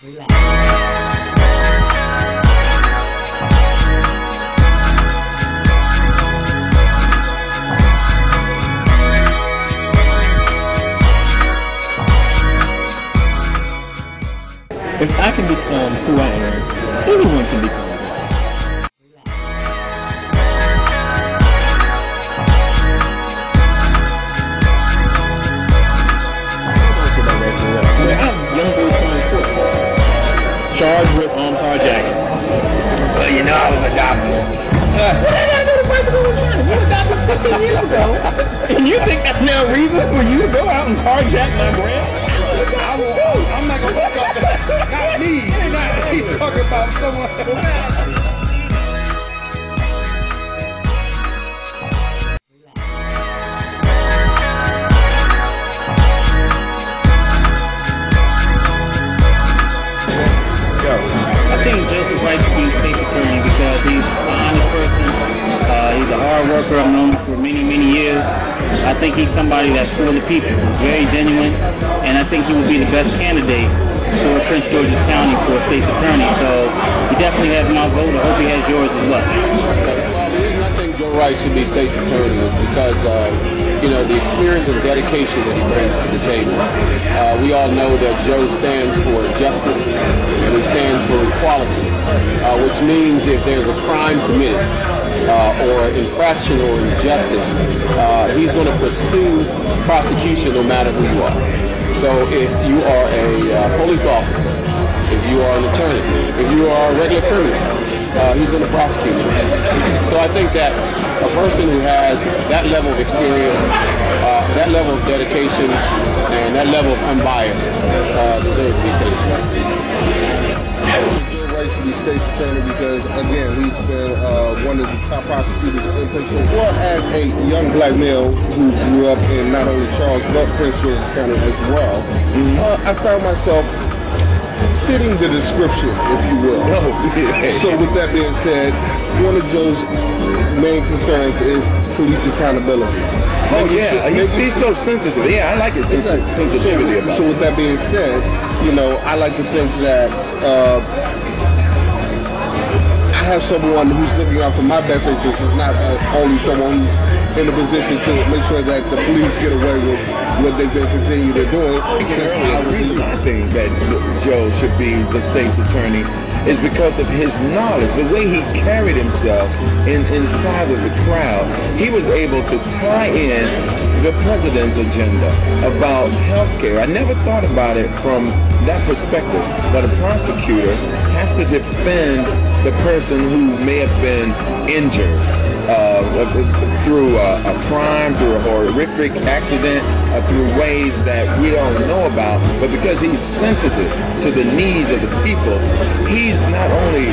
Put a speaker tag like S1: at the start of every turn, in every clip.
S1: If I can become who I am, anyone can become. Charged with carjacking.
S2: Well, you know I was adopted.
S1: What I gotta go to bicycle insurance? You adopted 15 years ago. And you think that's now a reason for you to go out and carjack my brand?
S3: I'm not gonna fuck up that. Not me. He's talking about someone else.
S1: I think Joseph Wright should be state attorney because he's an honest person. He's a hard worker. I've known him for many, many years. I think he's somebody that's for the people. He's very genuine, and I think he would be the best candidate for Prince George's County for a state's attorney. So he definitely has my vote. I hope he has yours as well.
S4: Well, the reason I think Joe Wright should be state's attorney is because the experience and dedication that he brings to the table. We all know that Joe stands for justice and he stands for equality, which means if there's a crime committed or infraction or injustice, he's going to pursue prosecution no matter who you are. So if you are a police officer, if you are an attorney, if you are a regular criminal, he's going to prosecute you. So I think that a person who has that level of experience, that level of dedication, and that level of unbiased deserves to be state attorney.
S3: Joe Wright should be state's attorney because, again, he's been one of the top prosecutors in Prince George. Well, as a young black male who grew up in not only Charles but Prince George's County as well, I found myself fitting the description, if you will. So with that being said, one of Joe's main concerns is police accountability.
S2: Oh yeah, he's so sensitive. Yeah, I like his sensitivity about it.
S3: So with that being said, I like to think that I have someone who's looking out for my best interests. It's not only someone who's in a position to make sure that the police get away with what they've been continuing to do.
S2: The reason I think that Joe should be the state's attorney is because of his knowledge, the way he carried himself inside of the crowd. He was able to tie in the president's agenda about healthcare. I never thought about it from that perspective, that a prosecutor has to defend the person who may have been injured through a crime, through a horrific accident, through ways that we don't know about, but because he's sensitive to the needs of the people, he's not only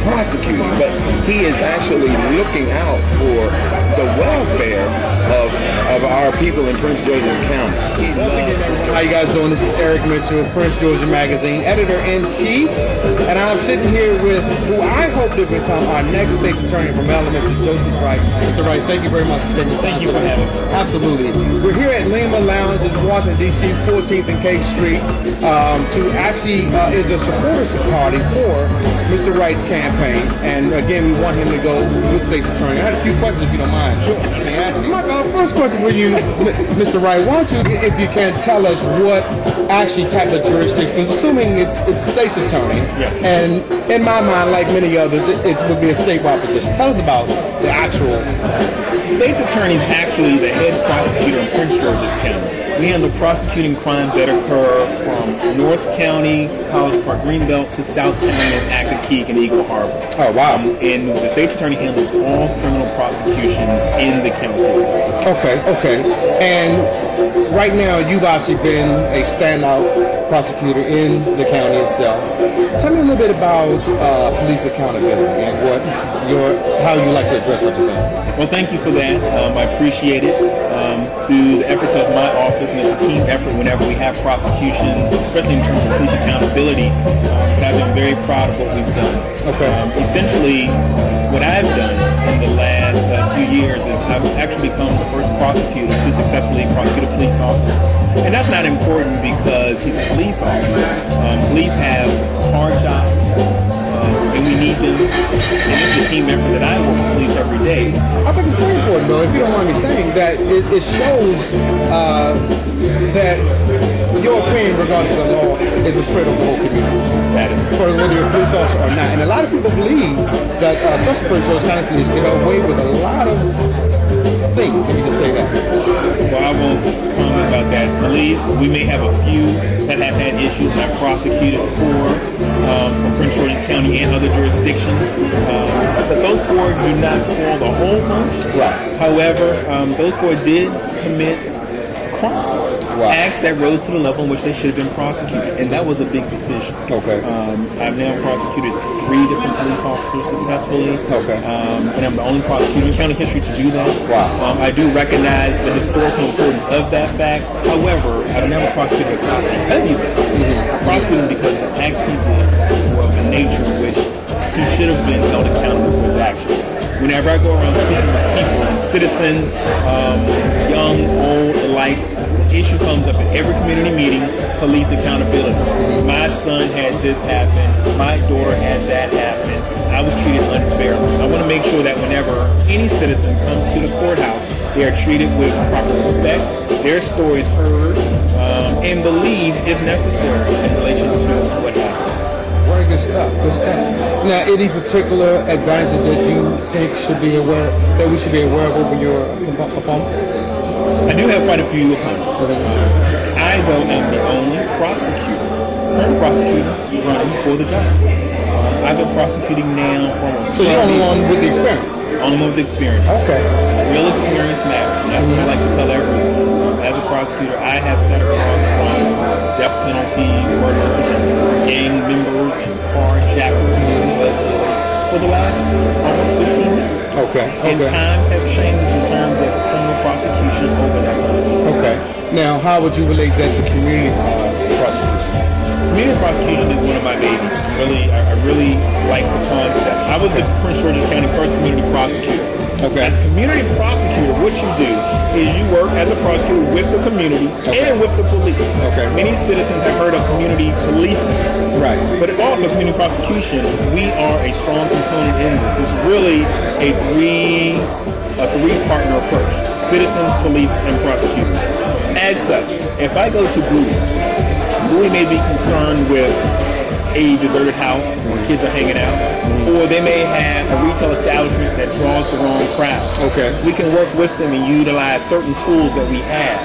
S2: prosecuting, but he is actually looking out for the welfare of our people in Prince George's County.
S5: Once again, everyone, how you guys doing? This is Eric Mitchell, Prince Georgia Magazine, editor-in-chief, and I'm sitting here with who I hope to become our next state's attorney from Maryland, Mr. Joseph Wright. Mr. Wright, thank you very much for taking the time.
S1: Thank you for having me.
S5: Absolutely. We're here at Lima Lounge in Washington, D.C., 14th and K Street, to actually is a supporters party for Mr. Wright's campaign, and again, we want him to go with state's attorney. I had a few questions, if you don't mind. Sure. Let me ask you. My first question for you, Mr. Wright, why don't you, if you can, tell us what actually type of jurisdiction, because assuming it's state's attorney,
S1: yes.
S5: And in my mind, like many others, it would be a statewide position. Tell us about the actual...
S1: State's attorney is actually the head prosecutor in Prince George's County. We handle prosecuting crimes that occur from North County, College Park, Greenbelt to South County and Accokeek and Eagle Harbor.
S5: Oh, wow.
S1: And the state's attorney handles all criminal prosecutions in the county itself.
S5: Okay. And right now, you've obviously been a standout prosecutor in the county itself. Tell me a little bit about police accountability and how you like to address such a thing.
S1: Well, thank you for that. I appreciate it. Through the efforts of my office, and it's a team effort whenever we have prosecutions, especially in terms of police accountability, I've been very proud of what we've done.
S5: Okay.
S1: Essentially, what I've done in the last few
S6: few years is I've actually become the first prosecutor to successfully prosecute a police officer. And that's not important because he's a police officer. Police have hard jobs, and we need them. And it's a team effort that I work with police every day.
S5: I think it's very important, though, if you don't mind me saying, that it shows that your opinion in regards to the law is the spread of the whole community.
S6: That is
S5: For whether you're a police officer or not. And a lot of people believe that, especially for those kind of police, get away with a lot of things. Let me just say that.
S6: Well, I won't comment about that. Police, we may have a few that have had issues that I've prosecuted for Prince George's County and other jurisdictions. But those four do not spoil the whole bunch.
S5: Right.
S6: However, those four did commit crimes.
S5: Wow.
S6: Acts that rose to the level in which they should have been prosecuted, and that was a big decision.
S5: Okay.
S6: I've now prosecuted 3 different police officers successfully.
S5: Okay.
S6: And I'm the only prosecutor in county history to do that.
S5: Wow.
S6: I do recognize the historical importance of that fact. However, I've never prosecuted a cop because he's a cop. I prosecuted him because the acts he did were of a nature in which he should have been held accountable for his actions. Whenever I go around speaking with people and citizens, young, old, alike, the issue comes up at every community meeting: police accountability. My son had this happen. My daughter had that happen. I was treated unfairly. I want to make sure that whenever any citizen comes to the courthouse, they are treated with proper respect, their stories heard, and believed if necessary in relation to what happened.
S5: Very good stuff. Good stuff. Now, any particular advantages that you think that we should be aware of over your opponents?
S6: I do have quite a few opponents. I, though, am the only current prosecutor running for the job. I've been prosecuting now for almost 12 years.
S5: So you're the only one with the experience?
S6: Only one with the experience.
S5: Okay.
S6: Real experience matters. And that's what I like to tell everyone. As a prosecutor, I have sat across from death penalty murderers and gang members and carjackers and drug dealers for the last almost 15 years.
S5: Okay.
S6: And times have changed in terms of criminal prosecution over that time.
S5: Okay. Now, how would you relate that to community prosecution?
S6: Community prosecution is one of my babies. I really like the concept. I was the Prince George's County first community prosecutor.
S5: Okay.
S6: As a community prosecutor, what you do is you work as a prosecutor with the community and with the police.
S5: Okay.
S6: Many citizens have heard of community policing.
S5: Right.
S6: But also community prosecution, we are a strong component in this. It's really a three-partner approach: citizens, police, and prosecutors. As such, if I go to Bowie may be concerned with a deserted house where kids are hanging out, or they may have a retail establishment that draws the wrong crowd.
S5: Okay.
S6: We can work with them and utilize certain tools that we have.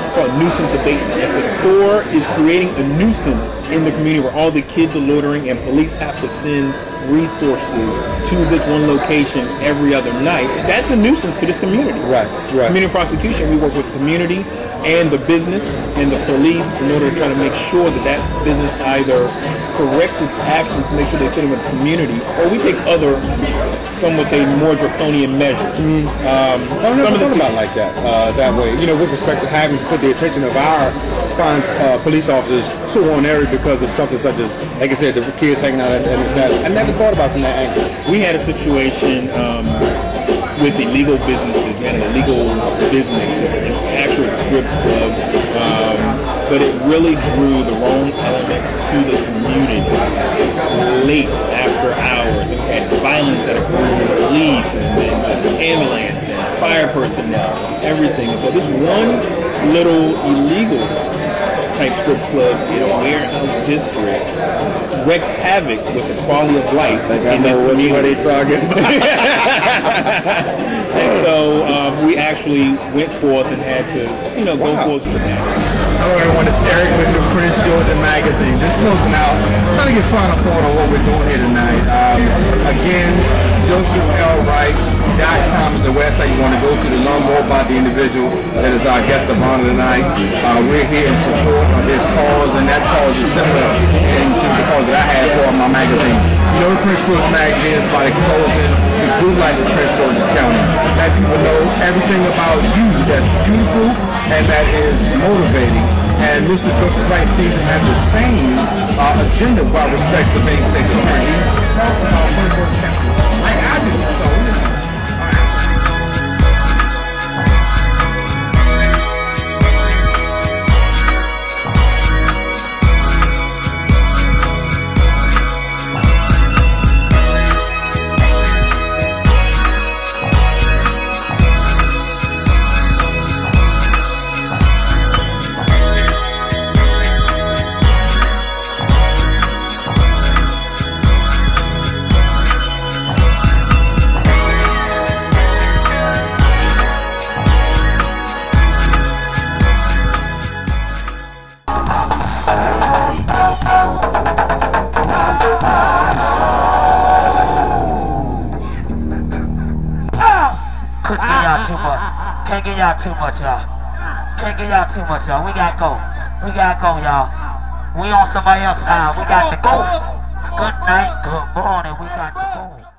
S6: It's called nuisance abatement. If a store is creating a nuisance in the community where all the kids are loitering and police have to send resources to this one location every other night, that's a nuisance to this community.
S5: Right.
S6: Community prosecution, we work with the community and the business and the police in order to try to make sure that that business either corrects its actions to make sure they fit in with the community, or we take other, some would say, more draconian measures.
S5: I've never thought about it like that, that way. You know, with respect to having to put the attention of our fine police officers to one area because of something such as, like I said, the kids hanging out and this, that. I never thought about it from that angle.
S6: We had a situation with illegal businesses. We had an illegal business that actually was a strip club, but it really drew the wrong element to the community late after hours. We had violence that occurred with the police and just ambulance and fire personnel, everything. So this one little illegal type strip club in a warehouse district wreaks havoc with the quality of life in this community.
S5: What they talking about.
S6: And so we actually went forth and had to, go forth with that.
S5: Hello everyone, it's Eric with the Prince George's Magazine. Just closing out, trying to get final point on what we're doing here tonight. Again, JosephLWright.com is the website you want to go to learn more about the individual that is our guest of honor tonight. We're here in support of his cause, and that cause is similar to the cause that I have for my magazine. You know, the Prince George's Magazine is about exposing the good life of Prince George's County. That people know everything about you that's beautiful and that is motivating. And Mr. Joseph Wright seems to have the same agenda while respects the main state attorney. He talks about Prince George's County like I do. So listen.
S7: Couldn't get y'all too much. Can't get y'all too much, y'all. Can't get y'all too much, y'all. We gotta go. We gotta go, y'all. We on somebody else's side. We got to go. Good night, good morning. We got to go.